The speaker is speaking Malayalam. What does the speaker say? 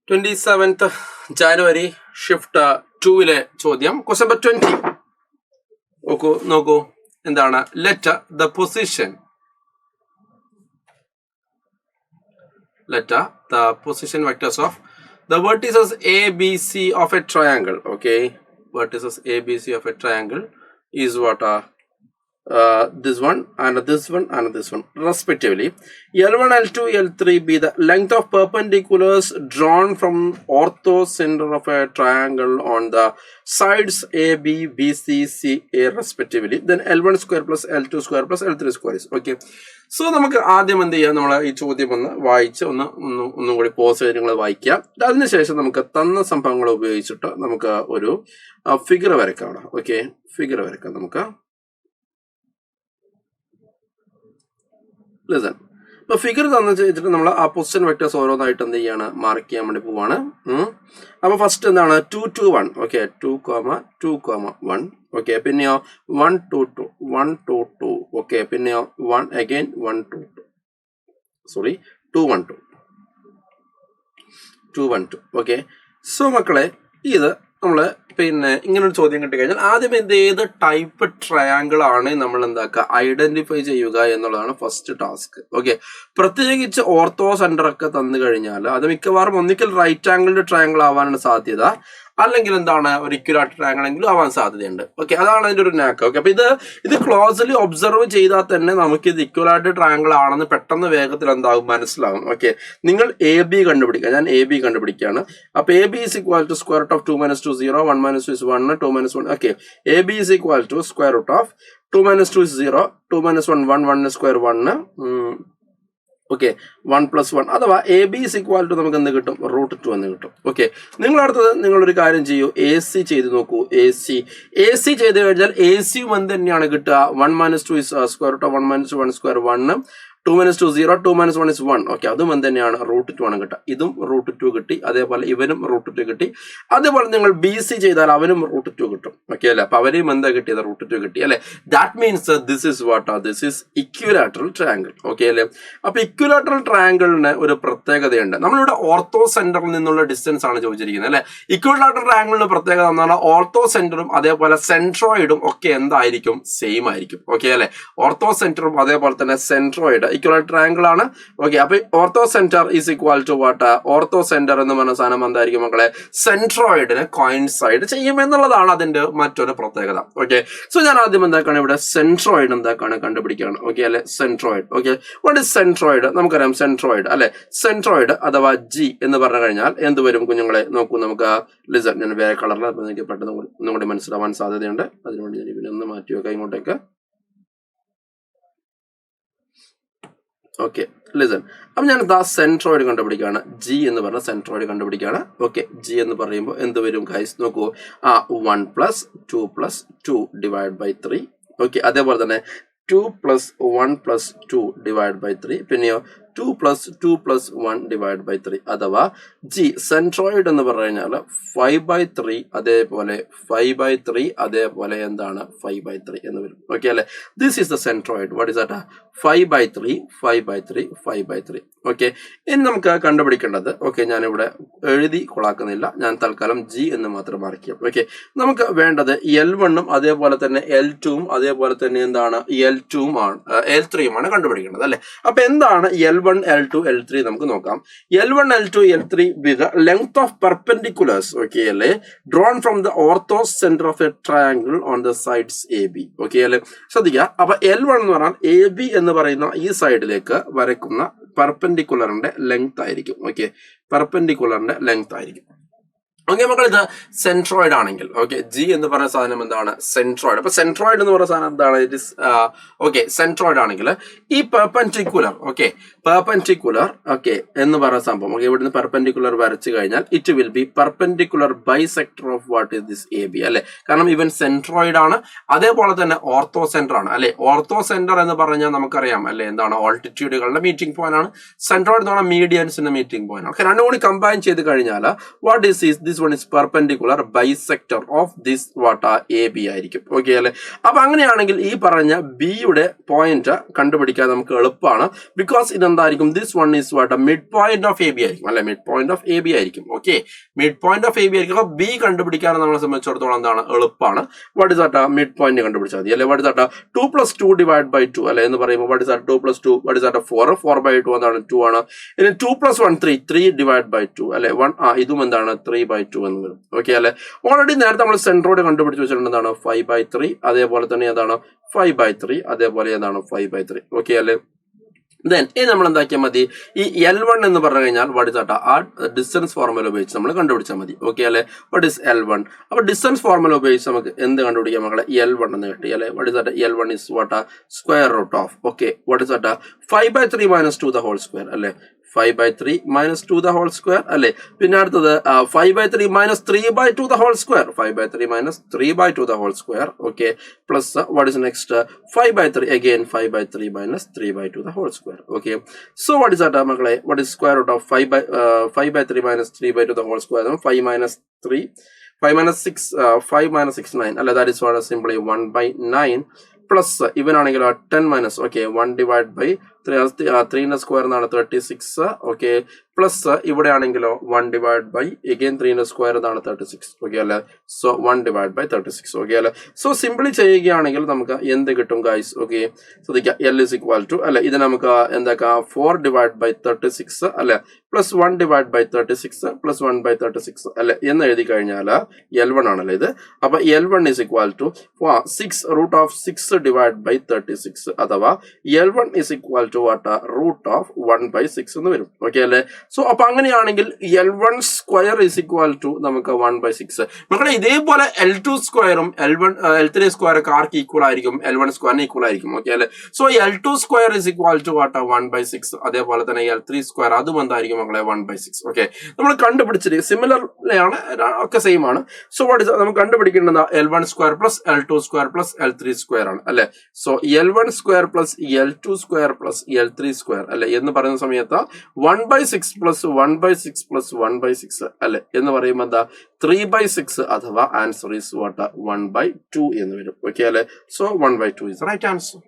27th January shift 2 ചോദ്യം ക്വസ്റ്റ്യൻ നമ്പർ 20 നോക്കൂ എന്താണ് let the position vectors of the vertices ABC of a triangle. Okay, vertices ABC of a triangle is what this one and this one and this one respectively. L1, L2, L3 be the length of perpendiculars drawn from orthocenter of a triangle on the sides AB, BC, CA respectively. Then L1 square plus L2 square plus L3 square is okay. So നമുക്ക് ആദ്യം എന്ത് ചെയ്യാം, നമ്മൾ ഈ ചോദ്യം ഒന്ന് വായിച്ച് ഒന്നും കൂടി പോസ് ചെയ്ത് നിങ്ങൾ വായിക്കാം. അതിനുശേഷം നമുക്ക് തന്ന സംഭവങ്ങൾ ഉപയോഗിച്ചിട്ട് നമുക്ക് ഒരു ഫിഗർ വരയ്ക്കാം. ഓക്കെ, ഫിഗർ വരയ്ക്കാം നമുക്ക്. ലിസൺ, ഇപ്പൊ ഫിഗർ തന്നു വെച്ചിട്ട് നമ്മൾ ആ പൊസിഷൻ വെക്ടേഴ്സ് ഓരോന്നായിട്ട് എന്ത് ചെയ്യാണ്, മാർക്ക് ചെയ്യാൻ വേണ്ടി പോവാണ്. അപ്പൊ ഫസ്റ്റ് എന്താണ് 2, 2, 1. ഓക്കെ, 2, 2, 1. ഓക്കെ, പിന്നെയോ 1, 2, 2, 1, 2, 2. ഓക്കെ, പിന്നെയോ 1 again 1, 2, 2. സോറി 2, 1, 2. 2, 1, 2. ഓക്കെ, സോ മക്കളെ ഇത് നമ്മള് പിന്നെ ഇങ്ങനെ ഒരു ചോദ്യം കിട്ടിക്കഴിഞ്ഞാൽ ആദ്യം ഏത് ടൈപ്പ് ട്രയാങ്കിൾ ആണ് നമ്മൾ എന്താക്കുക, ഐഡന്റിഫൈ ചെയ്യുക എന്നുള്ളതാണ് ഫസ്റ്റ് ടാസ്ക്. ഓക്കെ, പ്രത്യേകിച്ച് ഓർത്തോ സെന്റർ ഒക്കെ തന്നു കഴിഞ്ഞാൽ അത് മിക്കവാറും ഒന്നിക്കൽ റൈറ്റ് ആംഗിൾഡ് ട്രയാങ്കിൾ ആവാനാണ് സാധ്യത, അല്ലെങ്കിൽ എന്താണ് ഒരു ഇക്വലാറ്റർ ട്രയാങ്കിൾ എങ്കിലും ആവാൻ സാധ്യതയുണ്ട്. ഓക്കെ, അതാണ് അതിന്റെ ഒരു നാക്ക്. ഓക്കെ, അപ്പൊ ഇത് ക്ലോസ്ലി ഒബ്സർവ് ചെയ്താൽ തന്നെ നമുക്ക് ഇത് ഇക്വലാറ്റർ ട്രയാങ്കിൾ ആണെന്ന് പെട്ടെന്ന് വേഗത്തിൽ എന്താകും, മനസ്സിലാകും. ഓക്കെ, നിങ്ങൾ എ ബി കണ്ടുപിടിക്കുക. ഞാൻ എ ബി കണ്ടുപിടിക്കുകയാണ്. അപ്പൊ A B is equal to square root of 2 - 2 0, 1 - 2 is 1, 2 - 1. Okay, A B is equal to square root of 2 - 2 is 0, 2 - 1 1, 1 square 1. Okay, 1 + 1 അഥവാ A B is equal to നമുക്ക് എന്ത് കിട്ടും, √2 എന്ന് കിട്ടും. ഓക്കെ, നിങ്ങൾ അടുത്തത് നിങ്ങളൊരു കാര്യം ചെയ്യൂ, എ സി ചെയ്ത് നോക്കൂ. എ സി ചെയ്ത് കഴിഞ്ഞാൽ എ സിയും എന്ത് തന്നെയാണ് കിട്ടുക, 1 - 2 is square root of 1 - 1 square 1, 2 - 2 0, 2 - 1 is 1. Okay, അതും എന്ത് തന്നെയാണ്, √2 ആണ് കിട്ടുക. ഇതും √2 കിട്ടി, അതേപോലെ ഇവനും √2 കിട്ടി. അതേപോലെ നിങ്ങൾ ബി സി ചെയ്താൽ അവനും √2 കിട്ടും. ഓക്കെ അല്ലെ, അപ്പൊ അവരെയും എന്താ കിട്ടിയത്, √2 കിട്ടി അല്ലെ. That means this is what, this is equilateral triangle. Okay അല്ലെ, അപ്പൊ ഇക്വിലാറ്ററൽ ട്രയാങ്കിളിന് ഒരു പ്രത്യേകതയുണ്ട്. നമ്മളിവിടെ ഓർത്തോ സെന്ററിൽ നിന്നുള്ള ഡിസ്റ്റൻസ് ആണ് ചോദിച്ചിരിക്കുന്നത് അല്ലെ. ഇക്വിലാറ്ററൽ ട്രയാങ്കിളിന്റെ പ്രത്യേകത എന്താണ്, ഓർത്തോ സെന്ററും അതേപോലെ സെൻട്രോയിഡും ഒക്കെ എന്തായിരിക്കും, സെയിം ആയിരിക്കും. ഓക്കെ അല്ലെ, ഓർത്തോ സെന്ററും അതേപോലെ തന്നെ സെൻട്രോയിഡ് ഇക്വലാറ്റർ ട്രയാങ്കിൾ ആണ്. ഓക്കെ, അപ്പൊ orthocentre is equal to what, orthocentre എന്ന് പറഞ്ഞ സാധനം എന്തായിരിക്കും മക്കളെ, സെൻട്രോയിഡിനെ കോയിൻസൈഡ് ചെയ്യും എന്നുള്ളതാണ് അതിന്റെ മറ്റൊരു പ്രത്യേകത. ഓക്കെ, സോ ഞാൻ ആദ്യം എന്താക്കാണ്, ഇവിടെ സെൻട്രോയിഡ് എന്താക്കാണ് കണ്ടുപിടിക്കുകയാണ്. ഓക്കെ അല്ലെ, centroid. Okay, what is centroid, നമുക്കറിയാം സെൻട്രോയിഡ് അല്ലെ. സെൻട്രോയിഡ് അഥവാ ജി എന്ന് പറഞ്ഞു കഴിഞ്ഞാൽ എന്ത് വരും കുഞ്ഞുങ്ങളെ, നോക്കൂ നമുക്ക്. ലിസൺ, ഞാൻ വേറെ കളറിൽ എനിക്ക് പെട്ടെന്ന് ഒന്നും കൂടി മനസ്സിലാവാൻ സാധ്യതയുണ്ട്. അതിനുവേണ്ടി ഞാൻ പിന്നെ ഒന്ന് മാറ്റി വെക്കാം ഇങ്ങോട്ടേക്ക്. ഓക്കെ, ലിസൺ, അപ്പൊ ഞാൻ സെൻട്രോയിഡ് കണ്ടുപിടിക്കുകയാണ്. ജി എന്ന് പറഞ്ഞ സെൻട്രോയിഡ് കണ്ടുപിടിക്കുകയാണ്. ഓക്കെ, ജി എന്ന് പറയുമ്പോൾ എന്ത് വരും ഗൈസ്, നോക്കൂ. 1 + 2 + 2 / 3. ഓക്കെ, അതേപോലെ തന്നെ 2 + 1 + 2 / 3. പിന്നെയോ 2 + 2 + 1 / 3. അഥവാ ജി സെൻട്രോയിഡ് എന്ന് പറഞ്ഞു കഴിഞ്ഞാൽ 5/3, അതേപോലെ 5/3, അതേപോലെ എന്താണ് 5/3 എന്ന് വരും. ഓക്കെ അല്ലെ, this is the centroid. What is that, 5/3, 5/3, 5/3. Okay, ഇനി നമുക്ക് കണ്ടുപിടിക്കേണ്ടത്, ഓക്കെ ഞാനിവിടെ എഴുതി കൊളാക്കുന്നില്ല, ഞാൻ തൽക്കാലം ജി എന്ന് മാത്രം മാർക്ക് ചെയ്യാം. ഓക്കെ, നമുക്ക് വേണ്ടത് L1 അതേപോലെ തന്നെ L2 അതേപോലെ തന്നെ എന്താണ് L2 L3 കണ്ടുപിടിക്കേണ്ടത് അല്ലെ. അപ്പൊ എന്താണ് L1, L2, L3 നമുക്ക് നോക്കാം. L1, L2, L3 with the length of perpendiculars, okay അല്ലെ, drawn from the ortho center of a triangle on the sides AB. Okay അല്ലെ, ശ്രദ്ധിക്കുക. അപ്പൊ L1 എന്ന് പറഞ്ഞാൽ AB എന്ന് പറയുന്ന ഈ സൈഡിലേക്ക് വരയ്ക്കുന്ന പെർപെൻഡിക്കുലറിന്റെ ലെങ്ത് ആയിരിക്കും. ഓക്കെ, പെർപെൻഡിക്കുലറിന്റെ ലെങ്ത് ആയിരിക്കും. ഓക്കെ മക്കൾ, ഇത് സെൻട്രോയിഡ് ആണെങ്കിൽ, ഓക്കെ ജി എന്ന് പറയുന്ന സാധനം എന്താണ്, സെൻട്രോയിഡ്. അപ്പൊ സെൻട്രോയിഡ് എന്ന് പറയുന്ന സാധനം എന്താണ്, ഇറ്റ് ഇസ് ഓക്കെ സെൻട്രോയിഡ് ആണെങ്കിൽ ഈ പെർപെൻഡിക്കുലർ, ഓക്കെ പെർപെൻഡിക്കുലർ, ഓക്കെ എന്ന് പറയുന്ന സംഭവം, ഓക്കെ ഇവിടുന്ന് പെർപെൻഡിക്കുലർ വരച്ചു കഴിഞ്ഞാൽ it will be perpendicular bisector of what is this A B അല്ലെ. കാരണം ഇവൻ സെൻട്രോയിഡ് ആണ്, അതേപോലെ തന്നെ ഓർത്തോ സെന്റർ ആണ് അല്ലെ. ഓർത്തോ സെന്റർ എന്ന് പറഞ്ഞാൽ നമുക്കറിയാം അല്ലെ, എന്താണ് ഓൾട്ടിറ്റ്യൂഡുകളുടെ മീറ്റിംഗ് പോയിന്റ് ആണ്. സെൻട്രോയിഡ് എന്ന് പറഞ്ഞാൽ മീഡിയൻസിന്റെ മീറ്റിംഗ് പോയിന്റ് ആണ്. ഓക്കെ, രണ്ടും കൂടി കമ്പൈൻ ചെയ്ത് കഴിഞ്ഞാൽ what is this this one is perpendicular bisector of this what A B ആയിരിക്കും. ഓക്കെ അല്ലെ? അപ്പൊ അങ്ങനെയാണെങ്കിൽ ഈ പറഞ്ഞ ബിയുടെ പോയിന്റ് കണ്ടുപിടിക്കാൻ നമുക്ക് എളുപ്പമാണ്. ബിക്കോസ് ഇതെന്തായിരിക്കും, this one is what mid point of A B ആയിരിക്കും അല്ലെ? Mid point of A B ആയിരിക്കും. Okay, mid point of A B ആയിരിക്കും. അപ്പൊ ബി കണ്ടുപിടിക്കാൻ നമ്മളെ സംബന്ധിച്ചിടത്തോളം എന്താണ് എളുപ്പമാണ്. What is that mid point കണ്ടുപിടിച്ചാൽ മതി അല്ലെ? What is that 2 + 2 divide by 2 അല്ലെ എന്ന് പറയുമ്പോൾ what is that 2 + 2 what is that 4/2 എന്താണ് 2 ആണ്. ഇനി 2 + 1 3 ഡിവൈഡ് ബൈ 2 അല്ലെ 1 ഇതും എന്താണ് 3/2 എന്ന് വരും. ഓക്കെ അല്ലെ? ഓൾറെഡി നേരത്തെ നമ്മൾ സെൻട്രോഡ് കണ്ടുപിടിച്ച് വെച്ചിട്ടുണ്ട് എന്താണ് 5/3, അതേപോലെ തന്നെ ഏതാണ് 5/3, അതേപോലെ ഏതാണ് 5/3. ഓക്കെ അല്ലെ? ദെൻ ഇനി നമ്മൾ എന്താക്കിയാൽ മതി, ഈ L1 എന്ന് പറഞ്ഞു കഴിഞ്ഞാൽ വാട്ട് ഇസ് ദാറ്റ് ആ ഡിസ്റ്റൻസ് ഫോർമുല ഉപയോഗിച്ച് നമ്മൾ കണ്ടുപിടിച്ചാൽ മതി. ഓക്കെ അല്ലെ? What is L1? അപ്പൊ ഡിസ്റ്റൻസ് ഫോർമുല ഉപയോഗിച്ച് നമുക്ക് എന്ത് കണ്ടുപിടിക്കാം മക്കളെ? L1 എന്ന് കിട്ടി അല്ലെ? What is that L1 is what square root of okay what is that 5/3 - 2 the whole square അല്ലെ? 5/3 - 2 the whole square അല്ലെ? പിന്നെ അടുത്തത് 5/3 - 3/2 the whole square. 5/3 - 3/2 the whole square. Okay, plus what is next? 5/3 again 5/3 - 3/2 the whole square. Okay, so what is that മക്കളെ? What is square root of 5/3 - 3/2 the whole square? 5 - 3 5 - 6 5 - 6 9 അല്ലെ? That is what simply 1/9 plus ഇവനാണെങ്കിൽ 10 - okay 1 ഡിവൈഡ് ബൈ 3 സ്ക്വയർ എന്നാണ് 36. ഓക്കെ, പ്ലസ് ഇവിടെ ആണെങ്കിലോ 1 ഡിവൈഡ് ബൈ അഗൈൻ 3 സ്ക്വയർ എന്നാണ് 36. ഓക്കെ അല്ലെ? So 1 divide by 36. ഓക്കെ അല്ലെ? സോ സിംപിളി ചെയ്യുകയാണെങ്കിൽ നമുക്ക് എന്ത് കിട്ടും ഗൈസ്? ഓക്കെ, ശ്രദ്ധിക്കുക, L is equal to അല്ലെ ഇത് നമുക്ക് എന്താക്കാം 4 ഡിവൈഡ് ബൈ 36 അല്ലെ പ്ലസ് 1 ഡിവൈഡ് ബൈ 36 പ്ലസ് 1/36 അല്ലെ എന്ന് എഴുതി കഴിഞ്ഞാൽ L1 ആണല്ലേ ഇത്. അപ്പൊ L1 is equal to 6 root of 6 divide by 36 അഥവാ L1 is equal to what root of 1/6 എന്ന് വരും. ഓക്കെ അല്ലെ? സോ അപ്പൊ അങ്ങനെയാണെങ്കിൽ L1 square is equal to നമുക്ക് 1/6. മക്കളെ ഇതേപോലെ L2 സ്ക്വയറും L3 സ്ക്വയർ ഒക്കെ ആർക്ക് ഈക്വൽ ആയിരിക്കും? L1 സ്ക്വയറിന് ഈക്വൽ ആയിരിക്കും. ഓക്കെ അല്ലെ? So L2 square is equal to what 1/6. അതേപോലെ തന്നെ L3 സ്ക്വയർ അതും എന്തായിരിക്കും മക്കളെ 1/6. ഓക്കെ, നമ്മൾ കണ്ടുപിടിച്ചിട്ട് സിമിലർലി ആണ്, ഒക്കെ സെയിം ആണ്. സോ വാട്ട് ഇസ് നമുക്ക് കണ്ടുപിടിക്കേണ്ടത് L1 square plus L2 square plus L3 square ആണ് അല്ലെ? So L1 square plus L2 square plus L3 square അല്ലെ എന്ന് പറയുന്ന സമയത്ത് 1/6 പ്ലസ് 1/6 പ്ലസ് 1/6 അല്ലെ എന്ന് പറയുമ്പോൾ എന്താ 3/6 അഥവാ ആൻസർ ഈസ് വാട്ട് 1/2 എന്ന് വരും. ഓക്കെ അല്ലെ? So 1/2 is right answer.